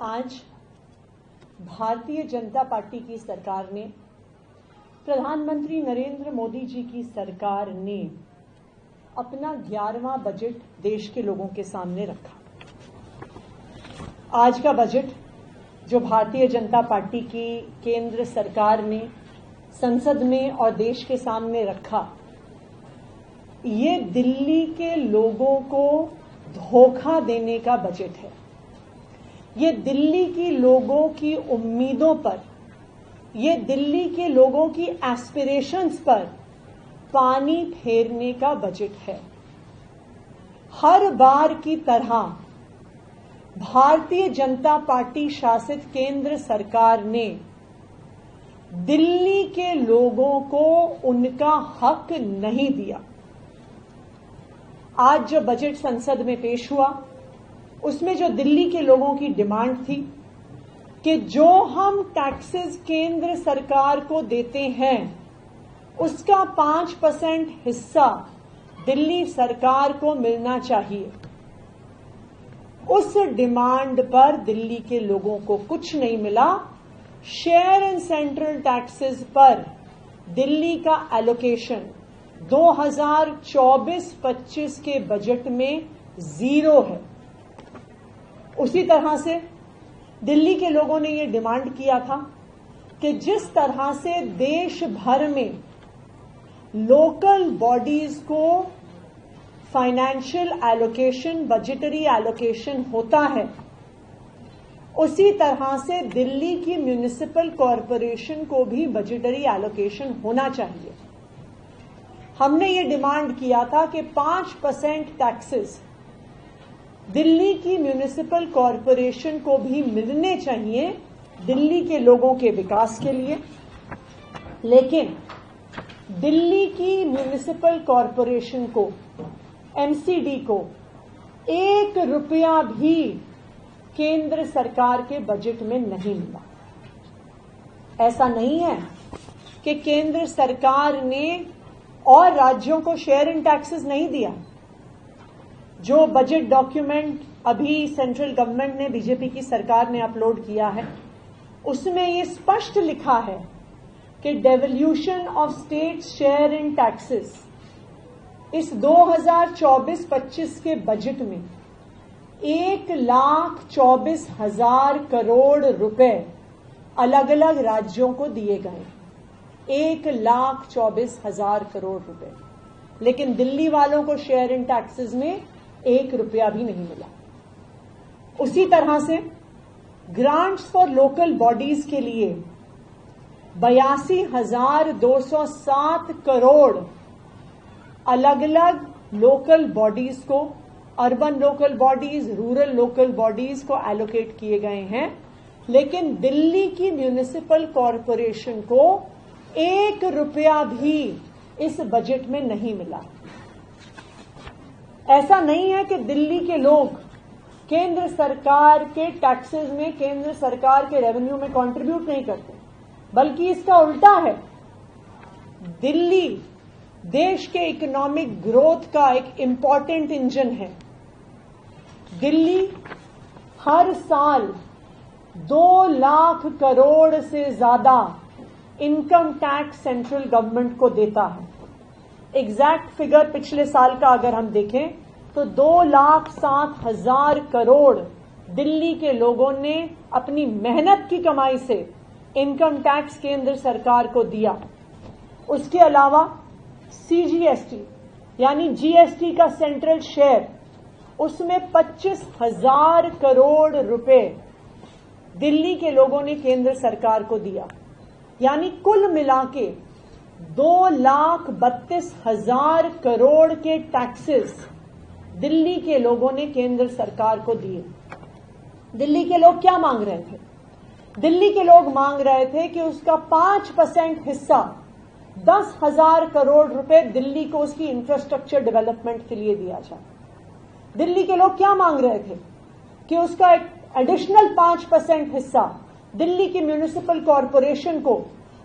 आज भारतीय जनता पार्टी की सरकार ने, प्रधानमंत्री नरेंद्र मोदी जी की सरकार ने अपना 11वां बजट देश के लोगों के सामने रखा। आज का बजट जो भारतीय जनता पार्टी की केंद्र सरकार ने संसद में और देश के सामने रखा, ये दिल्ली के लोगों को धोखा देने का बजट है। ये दिल्ली की लोगों की उम्मीदों पर, ये दिल्ली के लोगों की एस्पिरेशंस पर पानी फेरने का बजट है। हर बार की तरह भारतीय जनता पार्टी शासित केंद्र सरकार ने दिल्ली के लोगों को उनका हक नहीं दिया। आज जो बजट संसद में पेश हुआ, उसमें जो दिल्ली के लोगों की डिमांड थी कि जो हम टैक्सेस केंद्र सरकार को देते हैं उसका 5% हिस्सा दिल्ली सरकार को मिलना चाहिए, उस डिमांड पर दिल्ली के लोगों को कुछ नहीं मिला। शेयर एंड सेंट्रल टैक्सेस पर दिल्ली का एलोकेशन 2024-25 के बजट में 0 है। उसी तरह से दिल्ली के लोगों ने ये डिमांड किया था कि जिस तरह से देश भर में लोकल बॉडीज को फाइनेंशियल एलोकेशन, बजटरी एलोकेशन होता है, उसी तरह से दिल्ली की म्युनिसिपल कॉरपोरेशन को भी बजटरी एलोकेशन होना चाहिए। हमने ये डिमांड किया था कि 5% टैक्सेस दिल्ली की म्युनिसिपल कॉरपोरेशन को भी मिलने चाहिए दिल्ली के लोगों के विकास के लिए। लेकिन दिल्ली की म्युनिसिपल कॉरपोरेशन को, एमसीडी को 1 रुपया भी केंद्र सरकार के बजट में नहीं मिला। ऐसा नहीं है कि केंद्र सरकार ने और राज्यों को शेयर इन टैक्सेस नहीं दिया। जो बजट डॉक्यूमेंट अभी सेंट्रल गवर्नमेंट ने, बीजेपी की सरकार ने अपलोड किया है, उसमें ये स्पष्ट लिखा है कि devolution of state share in taxes इस 2024-25 के बजट में 1,24,000 करोड़ रुपए अलग अलग राज्यों को दिए गए। 1,24,000 करोड़ रुपए, लेकिन दिल्ली वालों को शेयर इन टैक्सेस में 1 रुपया भी नहीं मिला। उसी तरह से ग्रांट्स फॉर लोकल बॉडीज के लिए 82,207 करोड़ अलग अलग लोकल बॉडीज को, urban local bodies, rural local bodies को एलोकेट किए गए हैं, लेकिन दिल्ली की म्युनिसिपल कॉरपोरेशन को 1 रुपया भी इस बजट में नहीं मिला। ऐसा नहीं है कि दिल्ली के लोग केंद्र सरकार के टैक्सेस में, केंद्र सरकार के रेवेन्यू में कंट्रीब्यूट नहीं करते, बल्कि इसका उल्टा है। दिल्ली देश के इकोनॉमिक ग्रोथ का एक इंपॉर्टेंट इंजन है। दिल्ली हर साल 2 लाख करोड़ से ज्यादा इनकम टैक्स सेंट्रल गवर्नमेंट को देता है। एग्जैक्ट फिगर पिछले साल का अगर हम देखें तो 2,07,000 करोड़ दिल्ली के लोगों ने अपनी मेहनत की कमाई से इनकम टैक्स केंद्र सरकार को दिया। उसके अलावा सीजीएसटी यानी जीएसटी का सेंट्रल शेयर, उसमें 25,000 करोड़ रुपए दिल्ली के लोगों ने केंद्र सरकार को दिया। यानी कुल मिलाके 2,32,000 करोड़ के टैक्सेस दिल्ली के लोगों ने केंद्र सरकार को दिए। दिल्ली के लोग क्या मांग रहे थे? दिल्ली के लोग मांग रहे थे कि उसका 5% हिस्सा 10,000 करोड़ रुपए दिल्ली को उसकी इंफ्रास्ट्रक्चर डेवलपमेंट के लिए दिया जाए। दिल्ली के लोग क्या मांग रहे थे कि उसका एक एडिशनल 5% हिस्सा दिल्ली की म्युनिसिपल कॉरपोरेशन को,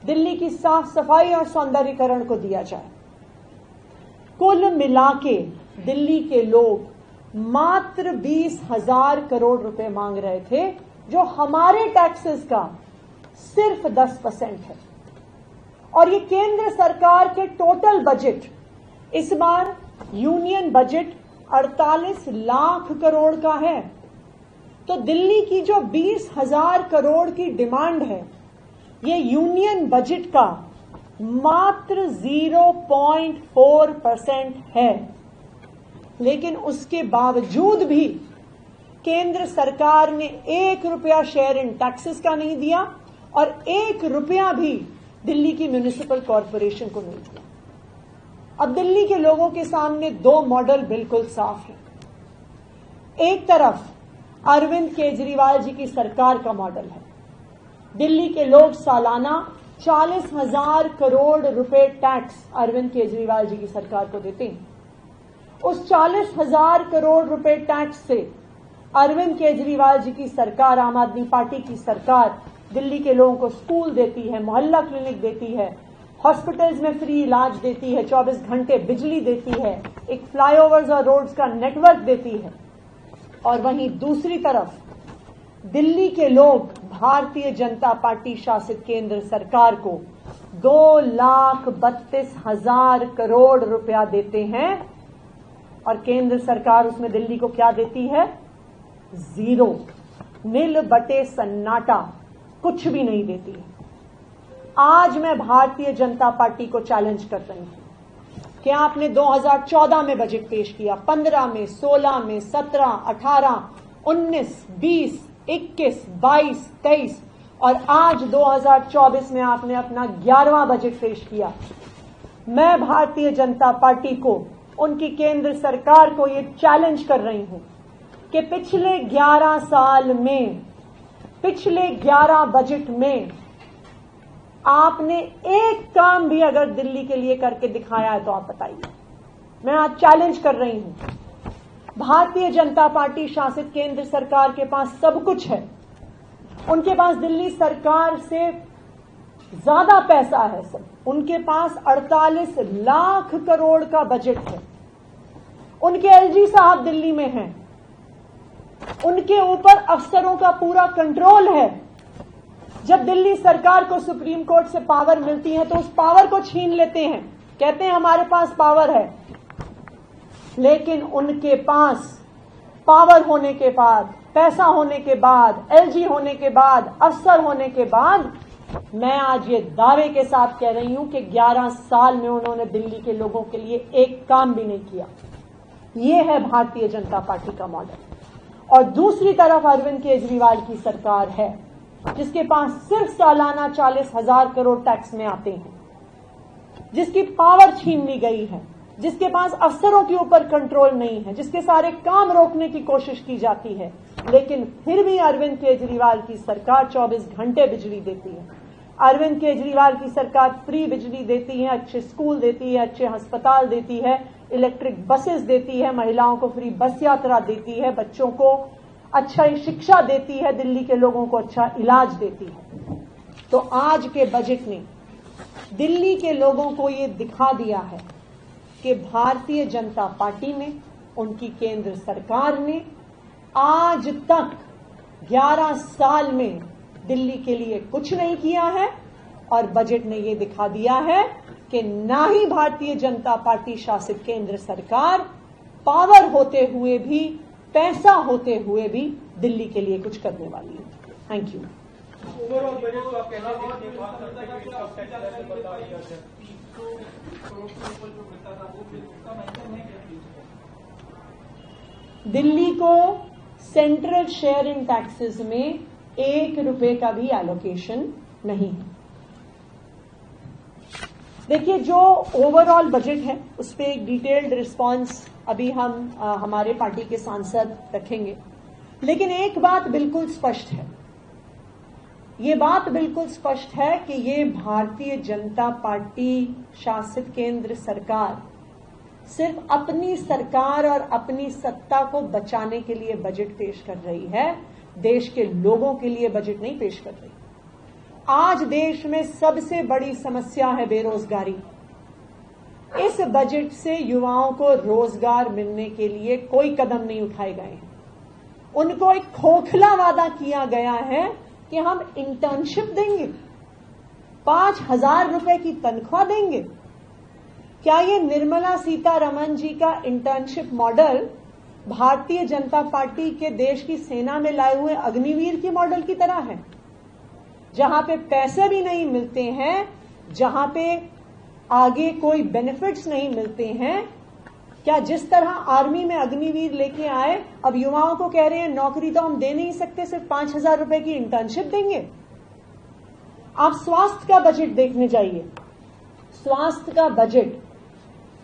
दिल्ली की साफ सफाई और सौंदर्यीकरण को दिया जाए। कुल मिलाके दिल्ली के लोग मात्र 20,000 करोड़ रुपए मांग रहे थे जो हमारे टैक्सेस का सिर्फ 10% है। और ये केंद्र सरकार के टोटल बजट, इस बार यूनियन बजट 48 लाख करोड़ का है, तो दिल्ली की जो 20,000 करोड़ की डिमांड है, ये यूनियन बजट का मात्र 0.4% है। लेकिन उसके बावजूद भी केंद्र सरकार ने 1 रुपया शेयर इन टैक्सेस का नहीं दिया और 1 रुपया भी दिल्ली की म्युनिसिपल कॉरपोरेशन को नहीं दिया। अब दिल्ली के लोगों के सामने दो मॉडल बिल्कुल साफ है। एक तरफ अरविंद केजरीवाल जी की सरकार का मॉडल है। दिल्ली के लोग सालाना 40,000 करोड़ रुपए टैक्स अरविंद केजरीवाल जी की सरकार को देते हैं। उस 40,000 करोड़ रुपए टैक्स से अरविंद केजरीवाल जी की सरकार, आम आदमी पार्टी की सरकार, दिल्ली के लोगों को स्कूल देती है, मोहल्ला क्लिनिक देती है, हॉस्पिटल्स में फ्री इलाज देती है, 24 घंटे बिजली देती है, एक फ्लाईओवर्स और रोड्स का नेटवर्क देती है। और वहीं दूसरी तरफ दिल्ली के लोग भारतीय जनता पार्टी शासित केंद्र सरकार को 2,32,000 करोड़ रुपया देते हैं और केंद्र सरकार उसमें दिल्ली को क्या देती है? जीरो, नील बटे सन्नाटा, कुछ भी नहीं देती है। आज मैं भारतीय जनता पार्टी को चैलेंज कर रही हूं कि आपने 2014 में बजट पेश किया, 15 में, 16 में, 17, 18, 19, 20, 21, 22, 23 और आज 2024 में आपने अपना 11वां बजट पेश किया। मैं भारतीय जनता पार्टी को, उनकी केंद्र सरकार को ये चैलेंज कर रही हूं कि पिछले 11 साल में, पिछले 11 बजट में आपने एक काम भी अगर दिल्ली के लिए करके दिखाया है तो आप बताइए। मैं आज चैलेंज कर रही हूं। भारतीय जनता पार्टी शासित केंद्र सरकार के पास सब कुछ है। उनके पास दिल्ली सरकार से ज्यादा पैसा है। सब उनके पास 48 लाख करोड़ का बजट है। उनके एलजी साहब दिल्ली में हैं। उनके ऊपर अफसरों का पूरा कंट्रोल है। जब दिल्ली सरकार को सुप्रीम कोर्ट से पावर मिलती है तो उस पावर को छीन लेते हैं, कहते हैं हमारे पास पावर है। लेकिन उनके पास पावर होने के बाद, पैसा होने के बाद, एलजी होने के बाद, अफसर होने के बाद, मैं आज ये दावे के साथ कह रही हूं कि 11 साल में उन्होंने दिल्ली के लोगों के लिए एक काम भी नहीं किया। ये है भारतीय जनता पार्टी का मॉडल। और दूसरी तरफ अरविंद केजरीवाल की सरकार है, जिसके पास सिर्फ सालाना 40,000 करोड़ टैक्स में आते हैं, जिसकी पावर छीन ली गई है, जिसके पास अफसरों के ऊपर कंट्रोल नहीं है, जिसके सारे काम रोकने की कोशिश की जाती है। लेकिन फिर भी अरविंद केजरीवाल की सरकार 24 घंटे बिजली देती है। अरविंद केजरीवाल की सरकार फ्री बिजली देती है, अच्छे स्कूल देती है, अच्छे अस्पताल देती है, इलेक्ट्रिक बसेस देती है, महिलाओं को फ्री बस यात्रा देती है, बच्चों को अच्छा शिक्षा देती है, दिल्ली के लोगों को अच्छा इलाज देती है। तो आज के बजट ने दिल्ली के लोगों को ये दिखा दिया है कि भारतीय जनता पार्टी ने, उनकी केंद्र सरकार ने आज तक 11 साल में दिल्ली के लिए कुछ नहीं किया है। और बजट ने ये दिखा दिया है कि ना ही भारतीय जनता पार्टी शासित केंद्र सरकार पावर होते हुए भी, पैसा होते हुए भी दिल्ली के लिए कुछ करने वाली है। Thank you. ओवरऑल बजट को आप कहते हैं दिल्ली को सेंट्रल शेयर इन टैक्सेस में 1 रुपए का भी एलोकेशन नहीं है। देखिए, जो ओवरऑल बजट है उस पर एक डिटेल्ड रिस्पांस अभी हम हमारे पार्टी के सांसद रखेंगे। लेकिन एक बात बिल्कुल स्पष्ट है, ये बात बिल्कुल स्पष्ट है कि ये भारतीय जनता पार्टी शासित केंद्र सरकार सिर्फ अपनी सरकार और अपनी सत्ता को बचाने के लिए बजट पेश कर रही है, देश के लोगों के लिए बजट नहीं पेश कर रही। आज देश में सबसे बड़ी समस्या है बेरोजगारी। इस बजट से युवाओं को रोजगार मिलने के लिए कोई कदम नहीं उठाए गए हैं। उनको एक खोखला वादा किया गया है कि हम इंटर्नशिप देंगे, 5,000 रुपए की तनख्वाह देंगे। क्या ये निर्मला सीतारमण जी का internship model Bharatiya Janata party के देश की सेना में लाए हुए अग्निवीर की मॉडल की तरह है, जहां पे पैसे भी नहीं मिलते हैं, जहां पे आगे कोई बेनिफिट्स नहीं मिलते हैं? क्या जिस तरह आर्मी में अग्निवीर लेके आए, अब युवाओं को कह रहे हैं नौकरी तो हम दे नहीं सकते, सिर्फ 5,000 रुपए की इंटर्नशिप देंगे? आप स्वास्थ्य का बजट देखने जाइए। स्वास्थ्य का बजट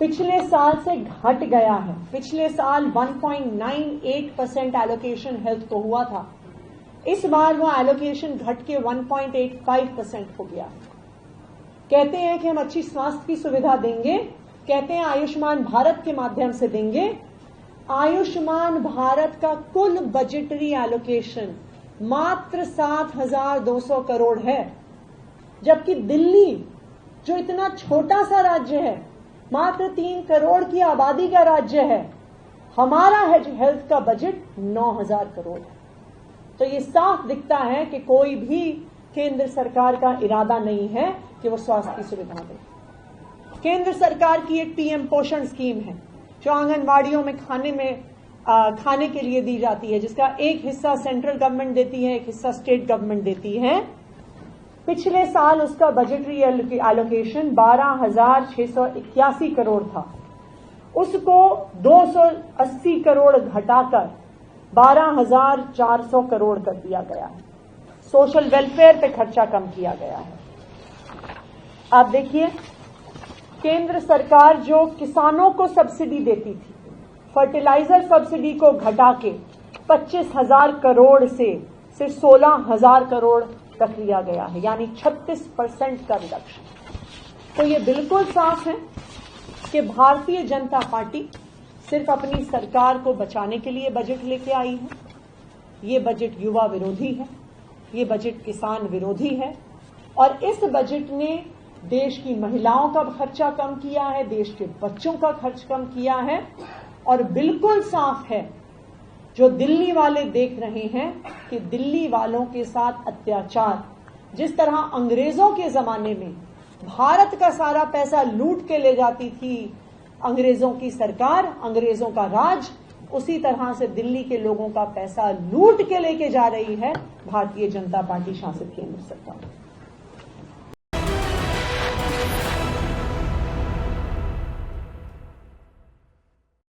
पिछले साल से घट गया है। पिछले साल 1.98% एलोकेशन हेल्थ को हुआ था, इस बार वो एलोकेशन घट के 1.85% हो गया। कहते हैं कि हम अच्छी स्वास्थ्य की सुविधा देंगे, कहते हैं आयुष्मान भारत के माध्यम से देंगे। आयुष्मान भारत का कुल बजटरी एलोकेशन मात्र 7,200 करोड़ है, जबकि दिल्ली जो इतना छोटा सा राज्य है, मात्र 3 करोड़ की आबादी का राज्य है, हमारा हेल्थ का बजट 9,000 करोड़ है। तो ये साफ दिखता है कि कोई भी केंद्र सरकार का इरादा नहीं है कि वो स्वास्थ्य की सुविधा दे। केंद्र सरकार की एक पीएम पोषण स्कीम है जो आंगनवाड़ियों में खाने के लिए दी जाती है, जिसका एक हिस्सा सेंट्रल गवर्नमेंट देती है, एक हिस्सा स्टेट गवर्नमेंट देती है। पिछले साल उसका बजटरी एलोकेशन 12,681 करोड़ था, उसको 280 करोड़ घटाकर 12,400 करोड़ कर दिया गया है। सोशल वेलफेयर पे खर्चा कम किया गया है। आप देखिए, केंद्र सरकार जो किसानों को सब्सिडी देती थी, फर्टिलाइजर सब्सिडी को घटा के 25,000 करोड़ से सिर्फ 16,000 करोड़ तक लिया गया है, यानी 36% का रिडक्शन। तो ये बिल्कुल साफ है कि भारतीय जनता पार्टी सिर्फ अपनी सरकार को बचाने के लिए बजट लेके आई है। ये बजट युवा विरोधी है, ये बजट किसान विरोधी है, और इस बजट ने देश की महिलाओं का खर्चा कम किया है, देश के बच्चों का खर्च कम किया है। और बिल्कुल साफ है, जो दिल्ली वाले देख रहे हैं कि दिल्ली वालों के साथ अत्याचार, जिस तरह अंग्रेजों के जमाने में भारत का सारा पैसा लूट के ले जाती थी अंग्रेजों की सरकार, अंग्रेजों का राज, उसी तरह से दिल्ली के लोगों का पैसा लूट के लेके जा रही है भारतीय जनता पार्टी शासित केंद्र सरकार।